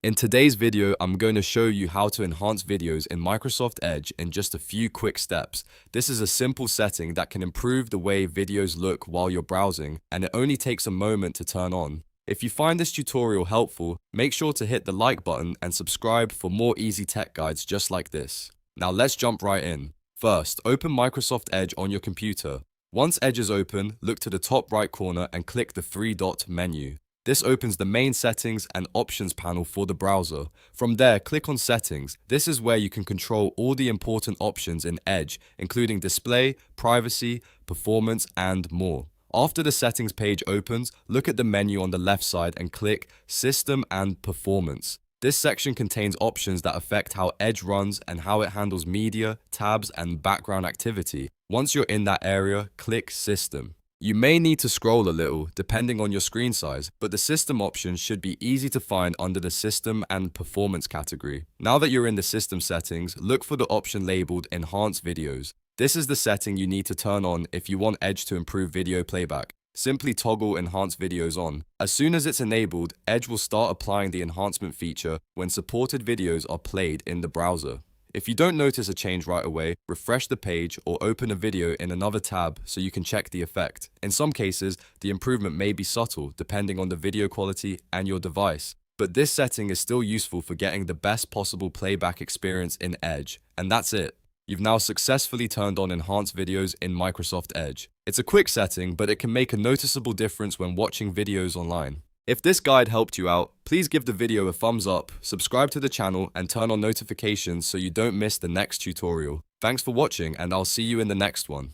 In today's video, I'm going to show you how to enhance videos in Microsoft Edge in just a few quick steps. This is a simple setting that can improve the way videos look while you're browsing, and it only takes a moment to turn on. If you find this tutorial helpful, make sure to hit the like button and subscribe for more easy tech guides just like this. Now let's jump right in. First, open Microsoft Edge on your computer. Once Edge is open, look to the top right corner and click the three-dot menu. This opens the main settings and options panel for the browser. From there, click on settings. This is where you can control all the important options in Edge, including display, privacy, performance, and more. After the settings page opens, look at the menu on the left side and click System and Performance. This section contains options that affect how Edge runs and how it handles media, tabs, and background activity. Once you're in that area, click System. You may need to scroll a little, depending on your screen size, but the system options should be easy to find under the System and Performance category. Now that you're in the system settings, look for the option labeled Enhance Videos. This is the setting you need to turn on if you want Edge to improve video playback. Simply toggle Enhance Videos on. As soon as it's enabled, Edge will start applying the enhancement feature when supported videos are played in the browser. If you don't notice a change right away, refresh the page or open a video in another tab so you can check the effect. In some cases, the improvement may be subtle depending on the video quality and your device. But this setting is still useful for getting the best possible playback experience in Edge. And that's it. You've now successfully turned on enhanced videos in Microsoft Edge. It's a quick setting, but it can make a noticeable difference when watching videos online. If this guide helped you out, please give the video a thumbs up, subscribe to the channel, and turn on notifications so you don't miss the next tutorial. Thanks for watching, and I'll see you in the next one.